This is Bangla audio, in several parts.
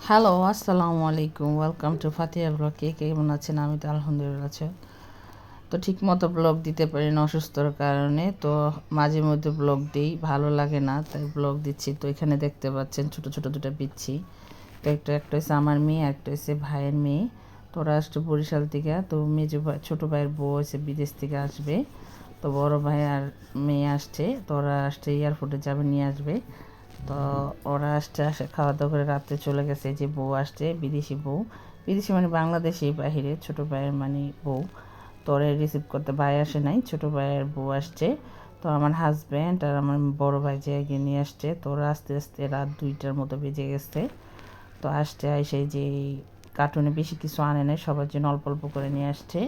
হ্যালো, আসসালামু আলাইকুম। Welcome to Fatia blog. কে কেমন আছেন? আমি তো আলহামদুলিল্লাহ আছি। তো ঠিক মতো ব্লগ দিতে পারি না অসুস্থর কারণে। তো মাঝে মধ্যে ব্লগ দিই, ভালো লাগে না তাই ব্লগ দিচ্ছি। তো এখানে দেখতে পাচ্ছেন ছোট ছোট দুটো পিচ্ছি। তো একটা হচ্ছে আমার মেয়ে, একটা হচ্ছে ভাইয়ের মেয়ে। তো ওরা আসছে বরিশাল থেকে। তো মেজো ভাই, ছোটো ভাইয়ের বউ হচ্ছে বিদেশ থেকে আসবে। তো বড় ভাই আর মেয়ে আসছে। তো ওরা আসছে এয়ারপোর্টে যাবে, নিয়ে আসবে। তো ওরা আসছে খাওয়া দাওয়া করে রাত্রে চলে গেছে। যে বউ আসছে, বিদেশি বউ, বিদেশি মানে বাংলাদেশি বাহিরে, ছোটো ভাইয়ের মানে বউ। তো ওরা রিসিভ করতে ভাই আসে নাই, ছোটো ভাইয়ের বউ আসছে। তো আমার হাজব্যান্ড আর আমার বড় ভাই যে এগিয়ে নিয়ে আসছে। তো ওরা আস্তে আস্তে রাত 2টার মতো বেজে গেছে। তো আসছে এসে যে কার্টুনে বেশি কিছু আনে নাই, সবার জন্য অল্প অল্প করে নিয়ে আসছে।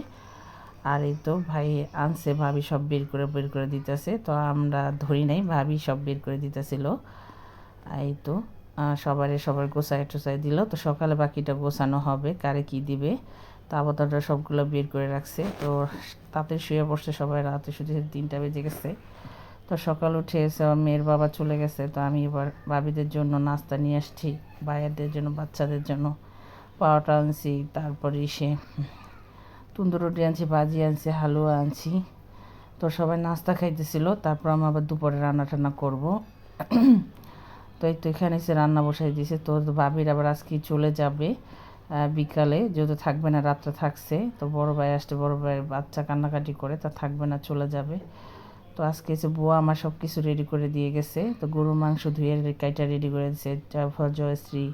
আর এই তো ভাই আনছে, ভাবি সব বের করে দিতেছে। তো আমরা ধরি নাই, ভাবি সব বের করে দিতেছিল। এই তো সবার গোছায় টোছায় দিল। তো সকালে বাকিটা গোছানো হবে, কারে কি দিবে। তো আপাতত সবগুলো বের করে রাখছে। তো তাতে শুয়ে পড়ছে সবাই, রাতে শুধু 3টা বেজে গেছে। তো সকাল উঠে এসে আমার মেয়ের বাবা চলে গেছে। তো আমি এবার ভাবিদের জন্য নাস্তা নিয়ে আসছি, ভাইয়াদের জন্য, বাচ্চাদের জন্য পাওয়াটা আনছি, তারপরে এসে তন্দুর রুটি আনছি, ভাজি আনছি, হালুয়া আনছি। তো সবাই নাস্তা খাইতেছিল। তারপর আমি আবার দুপুরে রান্না টান্না করবো। তো এই তো এখানে এসে রান্না বসাই দিয়েছে। তো ভাবির আবার আজকে চলে যাবে বিকালে, যেহেতু থাকবে না, রাত্রে থাকছে। তো বড় ভাই আসতে, বড় ভাইয়ের বাচ্চা কান্নাকাটি করে, তা থাকবে না, চলে যাবে। তো আজকে এসে বুয়া আমার সব কিছু রেডি করে দিয়ে গেছে। তো গরুর মাংস ধুয়ে কাইটা রেডি করে দিয়েছে, জাফর জয়শ্রী,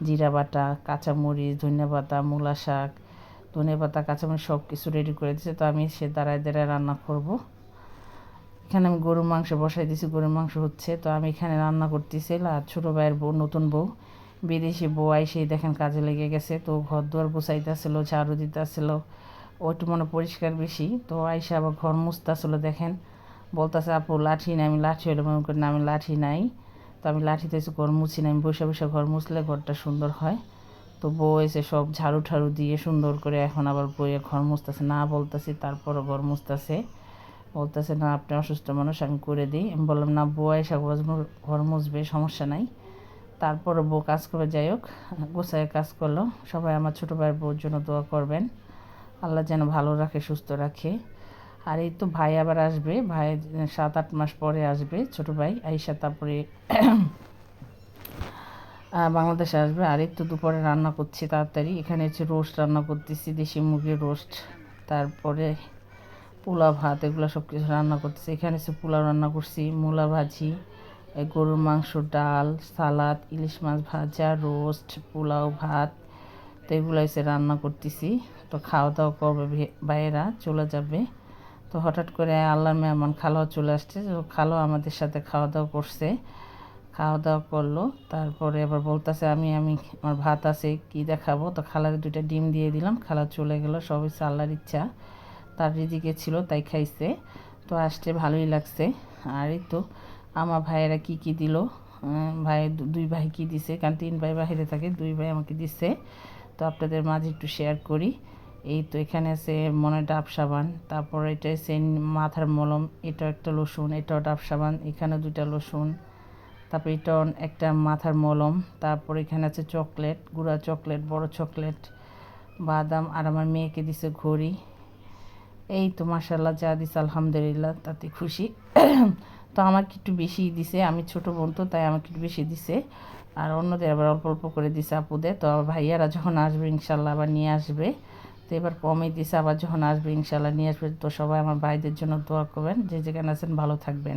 জিরা বাটা, কাঁচামরিচ, ধনিয়া পাতা, মূলা শাক, ধনিয়া পাতা, কাঁচামরিচ সব কিছু রেডি করে দিয়েছে। তো আমি সে দাঁড়ায় দাঁড়ায় রান্না করব। এখানে আমি গরুর মাংস বসাই দিয়েছি, গরুর মাংস হচ্ছে। তো আমি এখানে রান্না করতেছি। আর ছোটো ভাইয়ের বউ, নতুন বউ, বিদেশি বউ আইসেই দেখেন কাজে লেগে গেছে। তো ঘর দুয়ার গুছাইতেছিল, ঝাড়ু দিতেছিল। ও একটু মনে পরিষ্কার বেশি। তো আইসা আবার ঘর মুছতেছিল। দেখেন বলতেছে, আপু লাঠি নাই। আমি লাঠি হলে মনে করি না, আমি লাঠি নাই। তো আমি লাঠিতে এসে ঘর মুছি না, আমি বসে বসে ঘর মুছলে ঘরটা সুন্দর হয়। তো বউ এসে সব ঝাড়ু ঠাড়ু দিয়ে সুন্দর করে এখন আবার বইয়ে ঘর মুছতেছে। না বলতেছি, তারপরও ঘর মুছতেছে। বলতেছে, না আপনি অসুস্থ মানুষ, আমি করে দিই। আমি বললাম, না বউ এসে ঘর মুছবে, সমস্যা নাই। তারপরও বউ কাজ করে, যাই হোক, গোছায় কাজ করলো। সবাই আমার ছোটো ভাইয়ের বউর জন্য দোয়া করবেন, আল্লাহ যেন ভালো রাখে, সুস্থ রাখে। আর এই তো ভাই আবার আসবে, ভাই 7-8 মাস পরে আসবে, ছোটো ভাই আইসা তারপরে বাংলাদেশে আসবে। আর এই তো দুপুরে রান্না করছি তাড়াতাড়ি। এখানে হচ্ছে রোস্ট রান্না করতেছি, দেশি মুরগির রোস্ট। তারপরে পোলাও ভাত, এগুলো সব কিছু রান্না করতেছি। এখানে হচ্ছে পোলাও রান্না করছি, মূলা ভাজি, গরুর মাংস, ডাল, সালাদ, ইলিশ মাছ ভাজা, রোস্ট, পোলাও, ভাত। তো এগুলো এসে রান্না করতেছি। তো খাওয়া দাওয়া করবে, ভাইয়েরা চলে যাবে। তো হঠাৎ করে আল্লাহর মেহমান খালাও চলে আসছে। তো খালাও আমাদের সাথে খাওয়া দাওয়া করছে, খাওয়া দাওয়া করলো। তারপরে আবার বলতেছে, আমি আমি আমার ভাত আছে, কি দেখাবো। তো খালার 2টা ডিম দিয়ে দিলাম, খালা চলে গেল। সব হচ্ছে আল্লাহর ইচ্ছা, তার রিজিকে ছিল তাই খাইছে। তো আসতে ভালোই লাগছে। আর এই তো আমার ভাইয়েরা কি কি দিল, ভাই 2 ভাই কি দিছে, কারণ 3 ভাই বাইরে থাকে, 2 ভাই আমাকে দিছে। তো আপনাদের মাঝে একটু শেয়ার করি। এই তো এখানে আছে মনে ডাব সাবান, তারপর এটা হচ্ছে মাথার মলম, এটা একটা লোশন, এটাও ডাব সাবান, এখানে 2টা লোশন, তারপর এটা একটা মাথার মলম। তারপর এখানে আছে চকলেট, গুঁড়া চকলেট, বড় চকলেট, বাদাম। আর আমার মেয়েকে দিছে ঘড়ি। এই তো মাশাল্লাহ যা দিছে আলহামদুলিল্লাহ, তাতে খুশি। তো আমাকে একটু বেশি দিছে, আমি ছোট বোন তো, তাই আমাকে একটু বেশি দিছে। আর অন্যদের আবার অল্প অল্প করে দিছে আপুদের। তো আবার ভাইয়ারা যখন আসবে ইনশাল্লাহ আবার নিয়ে আসবে। তো এবার কমই দিছে, আবার যখন আসবে ইনশাল্লাহ নিয়ে আসবে। তো সবাই আমার ভাইদের জন্য দোয়া করবেন, যে যেখানে আছেন ভালো থাকবেন।